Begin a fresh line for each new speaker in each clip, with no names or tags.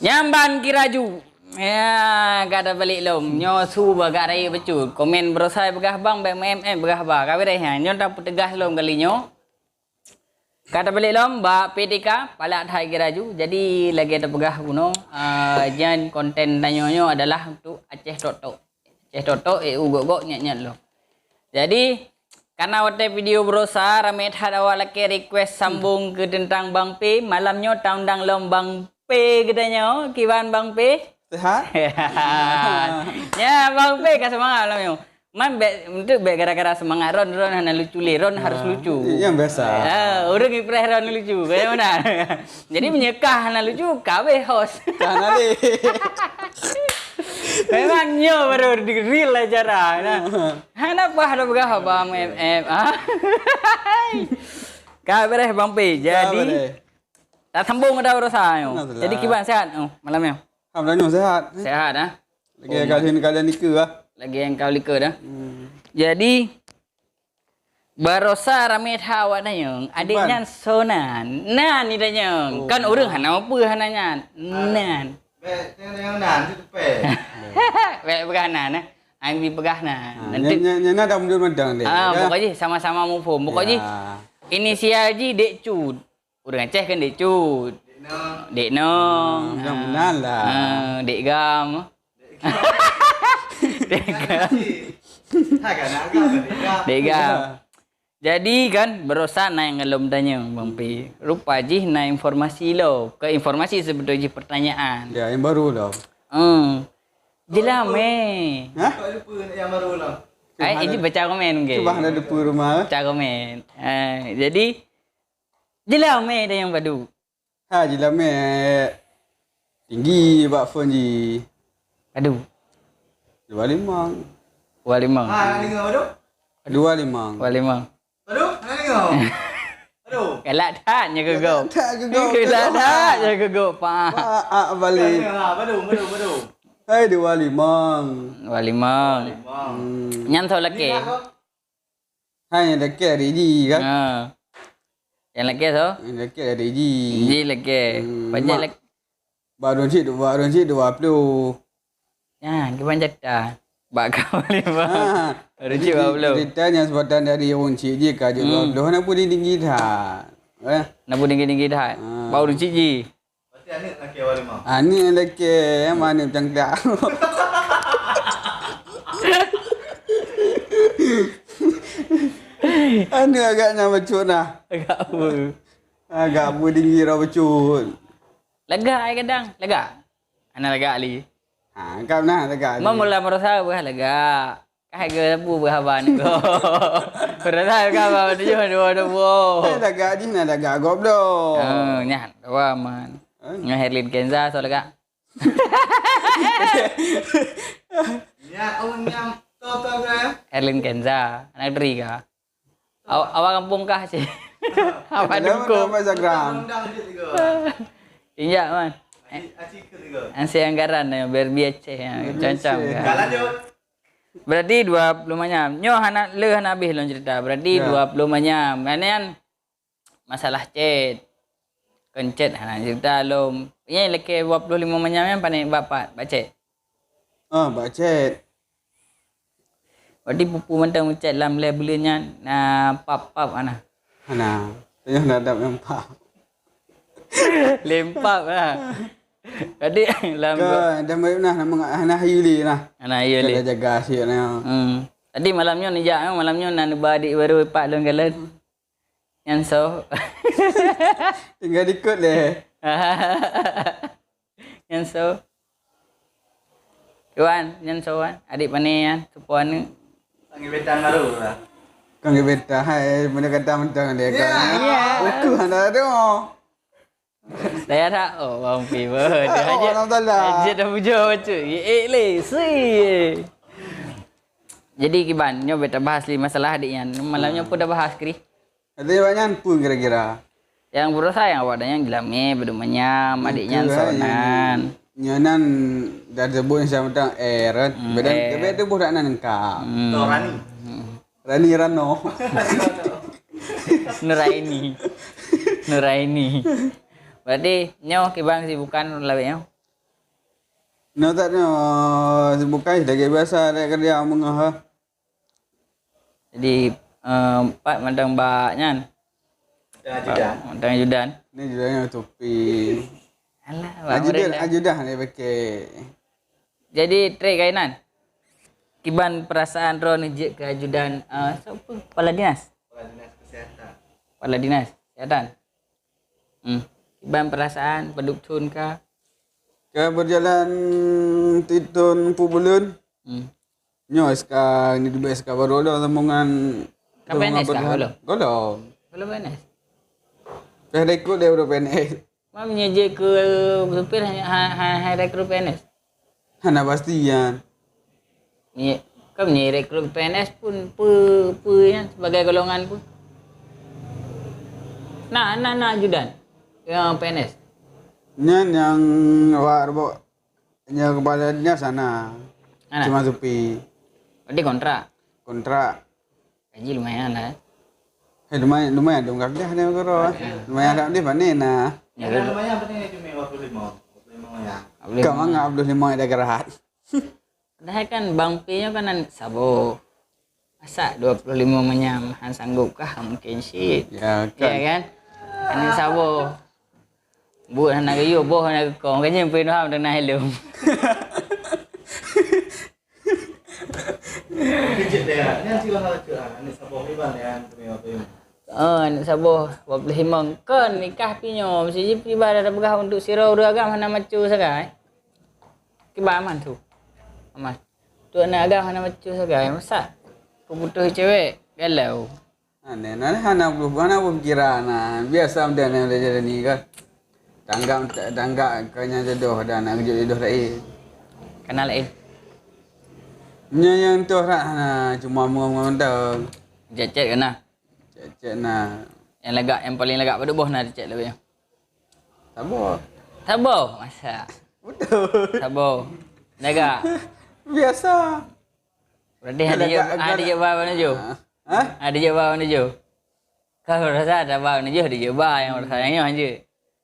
Nyamban kiraju. Ya, gada balik lom. Nyo su bagak raya becut. Komen berosai begah bang, BMM begah ba. Kawe dah ha. Nyo dah tegas lom kali nyo. Kata balik lom ba PDK palak thai kiraju. Jadi lagi ada begah kuno. Jan konten tanyo adalah untuk Aceh Toto. Aceh Toto gok nyat lo. Jadi karena waktu video berosa ramai had awak laki request sambung ke tentang Bang P. Malamnya taundang lom Bang P katanya. Kiwan Bang P.
Sehat?
Ya Bang P kasih semangat malamnya. Man untuk gara-gara semangat Ron hana lucu le. Ron harus lucu.
Yang biasa.
Orang impress Ron lucu. Kayak mana? Jadi menyekah hana lucu kawe host.
Jangan le.
Memangnya baru di real aja nah. Hana apa ada begah Bang MM. Kabar Bang P. Jadi tak sambung ada urusan. Jadi kiban sehat malamnya.
Alhamdulillah sehat.
Sehat ah.
Lagi kalian nikah lah.
Lagi yang kau likar dah. Jadi barosa ramai awak nanya. Adiknya sonan. Nan ni tanya. Kan orang hana apa hananya. Nan.
Yang nan tu pe.
Baik begah nan eh. Ang bi begah nan.
Nanti nyana dah mundur madang deh.
Pokoknya sama-sama move. Pokoknya inisial je Dek Cud. Orang Aceh kan Dek Cud. Dek Nong.
Yang benar lah.
Dek Gam. Dek Gam. Dek Gam. Jadi kan berosak naik ngelom tanya Bang P. Rupa je naik informasi lo. Ke informasi sebetulnya pertanyaan.
Ya, yang baru lah.
Jelah me.
Hah?
Yang baru lah.
Ini baca komen mungkin.
Cuba ada di rumah.
Baca komen. Jadi jelah me dah yang padu.
Ha, jelah me tinggi bak phone ji.
Aduh.
25.
Walimang.
Ha, dengar padu?
25.
Walimang.
Padu? Ha, dengar. Padu.
Kelak tak nya gegok.
Tak gegok.
Kelak tak nya gegok pak.
Pak balik.
Padu.
Hai 25.
Walimang. Nyan thau laki.
Hai dah ke ready kan?
Yang laki tu?
Dah ke ready.
Ji laki. Banyak laki.
Baru cik 20.
Ya, kiban jata. Bak kau lima. Baru cik 20.
Ceritanya sebatan dari orang cik je kaji 20. Nak pun tinggi dah.
Nak pun tinggi-tinggi dah. Baru cik ji.
Pasti anak laki awal lima.
Ni lelaki yang mana macam tak. Anu agaknya becut lah.
Agak apa?
Agak tinggi dah becut.
Lega ai kadang. Lega. Ana lega ali.
Kau nah agak.
Mula merasa buah lega. Kai ke bu berhaban ko. Merasa ka ba dia dua.
Agak je nak agak goblok.
Nyat wa man. Nga Herlin Kenza so lega.
Ya, yang tahu kan?
Herlin Kenza, anak deri ka. Awak kampung kah sih? Apa dukung?
Instagram.
Injak man.
Acik ke tiga.
Ansi anggaran yang berbiaceh yang cancam kan.
Kalau lanjut.
Berarti 20 manyam. Nyo hana habis lo cerita. Berarti 20 manyam. Manian masalah chat. Kencet hana cerita lo. Ini leke 25 manyam yang panik bapak bacet.
Bacet.
Berarti pupu mentang chat dalam labelnya pap ana.
Mana? Tanya nak ada yang pap.
Lempap lah. Jadi dalam
Dah mana nak hayuli nah.
ana iya le.
Jaga asyik nah.
Tadi malamnya nijak malamnya nan badik baru pak long galan. Yang so.
Tinggal ikut le.
Yang so. Kawan, yang so kan. Adik pani kan, sepuan ni.
Panggil betang baru lah.
Kang beta hai mana kata mentang le kan. Aku hana tu.
Saya tak. Oh, Bang Piva. Dia aja. Aja dah puja baca. Le, si. Jadi Kiban, nyo beta bahas masalah adiknya. Malamnya pun dah bahas kri.
Ada banyak pun kira-kira.
Yang berusaha yang awak yang gelame berumanya adiknya sonan.
Nyanan dah sebut sama tentang kan. Beda tu budak nan engkau.
Rani.
Rani Rano.
Nuraini. Berarti nyo Kibang sibukan lawe nyo.
Nó tak no bukan lagi biasa ada kerja mengah.
Jadi Pak mandang baknya
Dah juga.
mandang Judan.
Ni juga yang topi.
Alah, Pak Murinda.
Ajudah ni pakai.
Jadi trik kainan. Kiban perasaan Ron je ke ajudan siapa? Kepala dinas.
Kepala Dinas Kesihatan.
Kepala dinas kesihatan. Kiban perasaan pendukun kah?
Ke berjalan titun pubulun. Nyo sekarang ni dibes ka baru dah sambungan.
Ka PNS kah belum?
Belum.
Belum PNS.
Dah rekod dia udah PNS.
Mam menyeje ke supir hanya rekrut PNS.
Hana pastian.
Ni kau ni rekrut PNS pun yang sebagai golongan pun. Nak ajudan yang PNS.
Nyan yang awak rebok yang kepalanya sana.
Mana?
Cuma supi.
Berarti kontrak. Gaji lumayan lah.
Lumayan dong kerja ni karo. Lumayan dak ni panen nah.
Ya
Ada
kan?
lumayan penting cuma 25. 25 ya.
Kau mangga 25 ada gerak.
Padahal kan Bang P-nya kan Sabo. Masa 25 menyam han sanggupkah mungkin shit.
Ya
Ya
kan.
kan? Kan Sabo. Buat anak gayu boh anak kong kan nyampe no ham dengan helm.
Kejut dia. Ni sila kalau ke ni sabong ni ban yang cuma 25.
Anak Sabo 25 kan nikah pinyo mesti je piba ada begah untuk sirau dua agam hana macu sagai. Kiba aman tu. Aman. Tu anak agam hana macu sagai masa kau butuh cewek galau.
Ane hana berkira nah biasa dia nak belajar ni kan. Tangga kanya jodoh dan nak kerja jodoh lain.
Kenal lain.
Nya yang tu hana cuma ngomong tau.
Chat kena.
Cek nah.
Yang paling legak pada boh nak chat lebih.
Sabo.
Sabo masa.
Betul.
Sabo. Lega.
Biasa.
Berarti ada je bawa menuju.
Hah?
Ada je bawa menuju. Kau rasa ada bawa menuju ada je bawa yang sayangnya aja.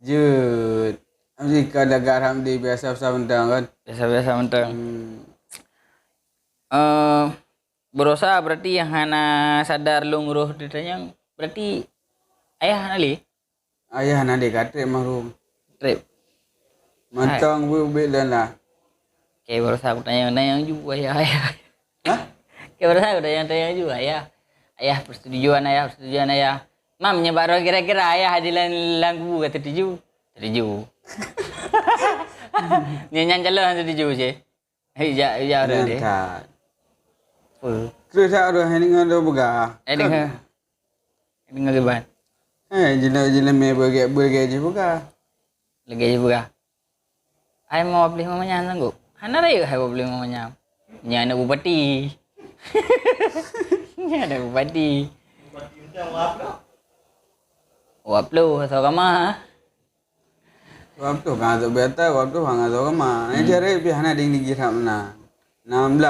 Jut. Jika ada garam di biasa-biasa bentang kan.
Biasa-biasa mentang. Berosa berarti yang hana sadar lungruh ditanya berarti ayah nali
Ayah nak dikata mahrum.
trip.
Mantang bulan lah.
Kayak berosa bertanya juga ayah.
Hah?
Kayak berosa bertanya juga ayah. Persetujuan ayah. Mam nyebar kira-kira ayah hadilan langgu kata tuju. Nyanyian calon tuju je. Ya udah deh.
Nanti.
Apa?
Terus ada hendak ada buka.
Dengar keban.
Jila me berge je buka.
Lagi je buka. Ai mau beli mamanya sanggup. Hana raya hai beli mamanya. Nya anak bupati. Nya anak bupati.
Bupati macam apa dah?
Waplu atau kama.
Waktu kan tu beta waktu hang ada kama. Ni cari pihana ding di giram na. 16.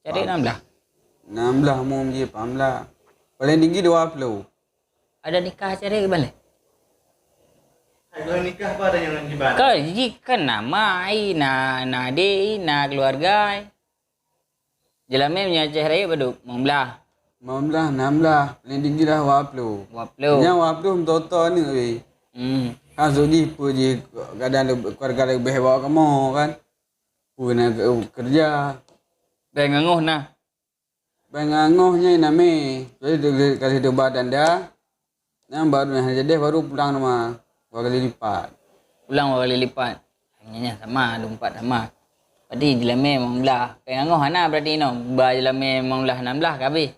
Cari 16.
16 mau je 15. Paling tinggi 20.
Ada nikah cari ke balik.
Hai kalau nikah apa ada yang di ban?
Kau jika nama ai na de na keluarga ai. Jelame punya cahaya baduk 15.
15, 16. Paling tinggi dah 20.
Waplu.
Yang 20 toto ni weh. Kan sudi pu je kadang keluarga lebih bawa kamu kan. Pu nak kerja.
Benganguh nah.
Bengangohnya name. Jadi kasih tu badan dia. Yang baru yang jadi baru pulang rumah. 2 kali lipat.
Pulang 2 kali lipat. Hanya sama 24 sama. Berarti jelame 15. Benganguh hana berarti no. Ba jelame 15 16 ke habis.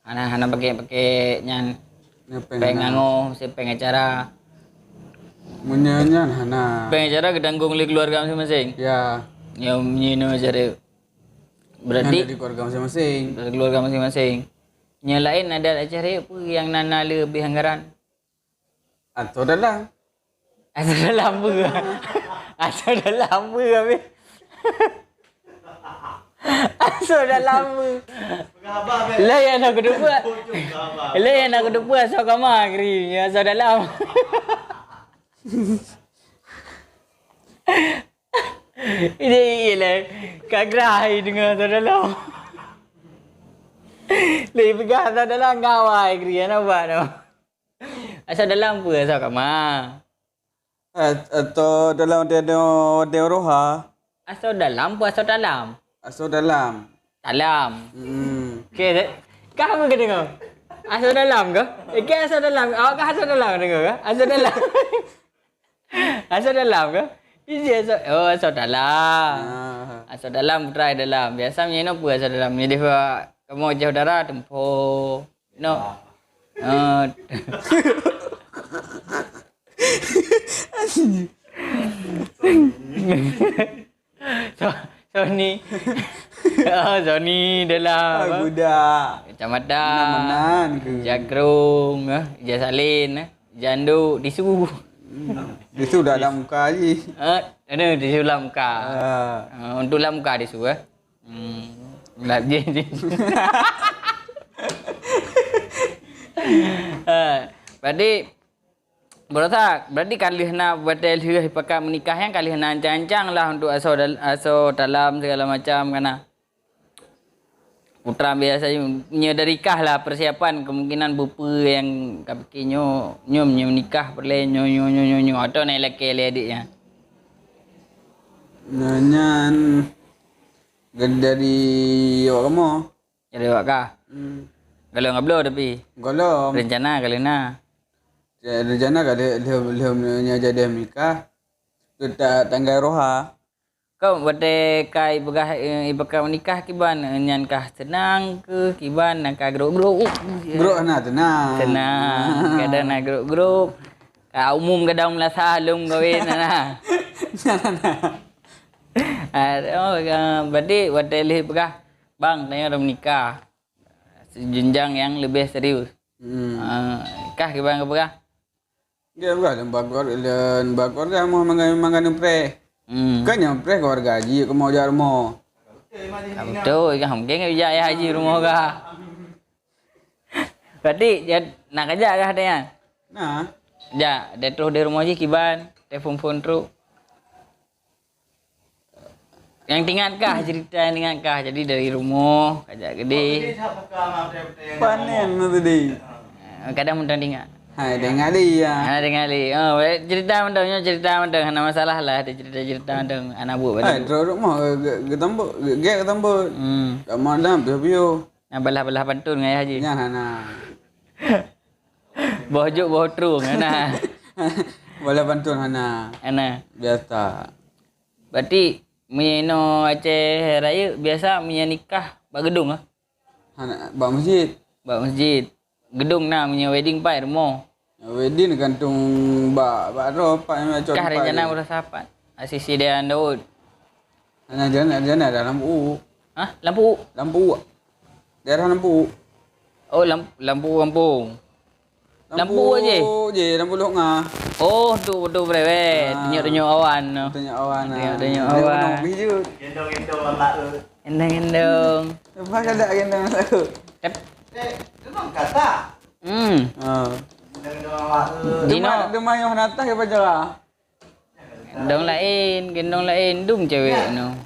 Hana pakai nyan. Benganguh mesti pengacara.
Menyanyian hana.
Pengacara ketanggung oleh keluarga masing-masing.
Ya.
Yang nyino cara. Berarti
Dari keluarga masing-masing.
dari keluarga masing-masing. Yang lain ada acara apa yang nana lebih anggaran?
Atau dalam.
Asal dalam apa? Asal dalam apa habis? Asal dalam apa?
Berapa be?
Lah yang nak kedua.
Berapa?
Lah yang nak kedua asal kamar kiri. Asal dalam. Ini ialah kagrai dengan dalam. Lebih pegang dalam kawai krian apa tu. Asal dalam apa asal kama?
Atau dalam dia roha.
Asal dalam apa asal dalam?
Asal dalam.
Dalam. Okey, kau apa kena kau? Asal dalam ke? Okey asal dalam. Awak kah asal dalam dengar ke? Asal dalam. Asal dalam ke? Ini asal asal dalam. Asal dalam try dalam. Biasanya ni apa asal dalam ni dia kamu jauh darah tempoh. No. Sony. Sony dalam.
Budak.
Kecamatan.
Menan ke?
Jagrung, Jasalin, Jandu, Disu.
Disu dah dalam muka je.
Ada Disu dalam muka. Untuk dalam muka Disu Lap je. Berarti kali nak buat dia pakai menikah yang kali nak ancang-ancang lah untuk asal dalam segala macam kana. Putra biasa dari kah lah persiapan kemungkinan bupa yang kapiki nyom nikah perle nyo atau naik laki adiknya.
Nyanyan dari awak kamu.
Jadi awak kah? Kalau ngablo tapi.
Kalau
Rencana kali na.
rencana kalau dia jadi nikah kita tanggal roha.
Kau bade kai ibakah menikah kiban nyan kah senang ke kiban nak geruk-geruk.
Geruk na tenang.
Senang. Kadang nak geruk-geruk. Ka umum kadang lah salung kawin na. Bade leh begah bang tanya orang menikah. Jenjang yang lebih serius. Kah kiban ke begah?
Dia bukan bakor kan mau makan pre. Kan yang pre keluarga haji ke mau jar mau.
Betul, kan mungkin kan bijak ya haji rumah kah. Berarti nak kerja kah dia?
Nah,
Ya, dia terus di rumah je kiban, telefon terus. Yang tinggal kah cerita yang tinggal kah? Jadi dari rumah kerja gede.
panen tadi.
Kadang mudah tinggal.
Hai dengar dia.
Anak dengar li. Oh, cerita mendang ana masalah lah ada cerita mendang anak buat
Hai
balik.
terus rumah ketambut. Kamu dah bio.
Nah belah pantun ngai haji.
Nya hana.
Bohjuk trung ana.
Boleh bantu hana.
Ana.
Biasa.
Berarti mino Aceh Raya biasa punya nikah bak gedung ah.
Hana bak masjid.
Bak masjid. Gedung nah punya wedding pai rumah.
Wedding gantung bak ro pak macam.
Kah rencana berasa apa? Asisi dia Daud.
Hana jana ada lampu.
Hah? Lampu?
Daerah lampu.
Oh, lampu kampung. Lampu aje.
Lampu lokngah.
Oh, tu brewe. Tunjuk awan.
Tanya awan.
Tengok awan.
Bijut.
Gendong lemak tu.
Endang.
Apa kada gendang aku?
Memang kata. Gendong lemak tu.
Dino.
Dia main atas ke pacara?
Gendong lain dum cewek no.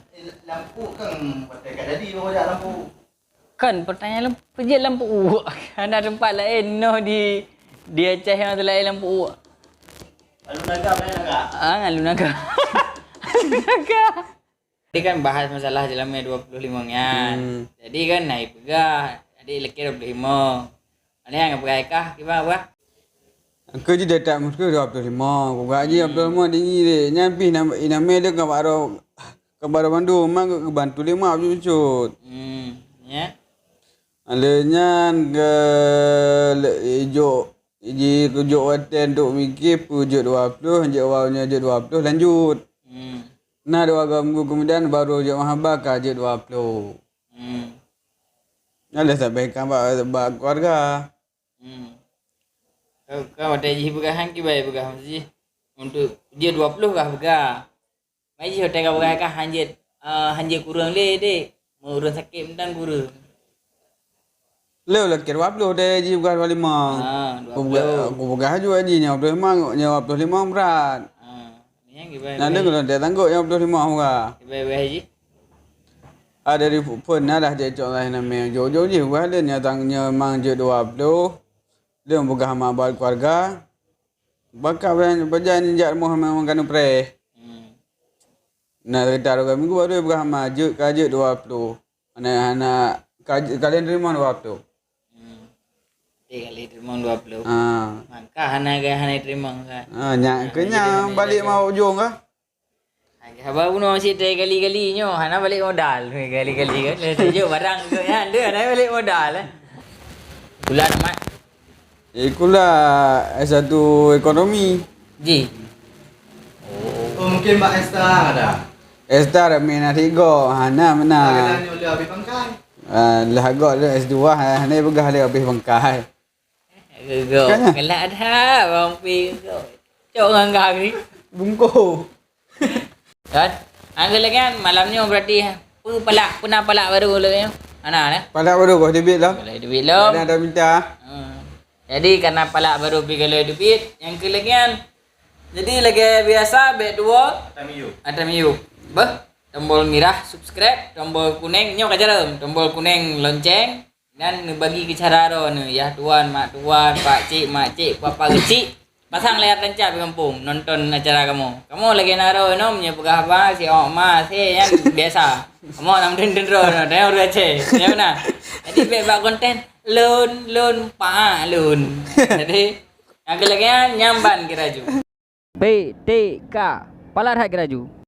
Lampu kan pakai kat jadi bawa jak lampu.
Kan pertanyaan lampu uak. Ada tempat lain no di Aceh yang ada lain lampu uak.
Lalu naga mana naga?
Ngalu naga. Jadi kan bahas masalah jalannya 25 kan. Jadi kan naik pegah. Jadi lekir 25. Ada yang pegah kah? Gimana apa?
Aku je datang muka 25. Kau gaji 25 tinggi dia. Nyampi nama dia kabar Bandung. Mang ke bantu 5 cucut.
Ya.
Alanya ke ijo waten duk mikir pujut 20, je awalnya je 20 lanjut. Nah 2 minggu kemudian baru je mahabah ka je 20. Ada sampaikan bak keluarga.
Kau ada ji pegahan ki baik pegah mesti untuk dia 20 kah pegah. Mai ji hotel kau pegah kah hanje kurang le dek. Mau urus sakit mendan kurang.
Leo lah kira 20 deh ji bukan 25.
20.
Aku pegah juga ji nya 25 berat.
Ni yang
Nak dengar dia tangguh yang 25 orang.
Bye haji.
Ada di pun dah cecok lah nama jauh-jauh je buat dia nya tangnya mang je 20. Dia bukan hama bal keluarga. Bakal berjalan jak Muhammad mangkanu pre. Nah, kita ada minggu baru bukan hama je kaje 20. Anak-anak kalian terima 20.
Kali terima 20.
Ah.
Maka hana terima kan.
Nyak kenyang balik mau ujung kah?
Habang puno si kali-kali nyo, hana balik modal kali-kali kan. Tunjuk barang tu ya, dia hana balik modal Bulan mat.
Ikulah S1 ekonomi.
Ji.
Oh, mungkin Mbak Esther ada.
Estar minat tiga, hana menang.
Kadang oleh habis pangkai.
Lah agak le S2 hana begah le habis bangkai.
Go. Kelak dah bang pi go. Cok nganggang ni.
Bungko.
Kan? Anggal lagi kan malamnya berarti pernah palak baru lagi. Ana lah.
Palak baru kau debit lah.
Kalau duit lo.
Ada minta.
Jadi karena palak baru pi kalau duit yang kelegian. Jadi lagi biasa bet 2 atam you. Bah, tombol merah subscribe, tombol kuning nyo kajaram, tombol kuning lonceng dan bagi ke cara ro ni ya tuan, mak tuan, pak cik, mak cik, papa kecil. Pasang layar tancap di kampung nonton acara kamu. Kamu lagi naro no punya pegah apa si Oma si yang biasa. Kamu nang den ro no, dia udah cek. Ya benar. Jadi buat konten lun pa lun. Jadi yang lagi nyamban kiraju. PTK Palar Hak Kiraju.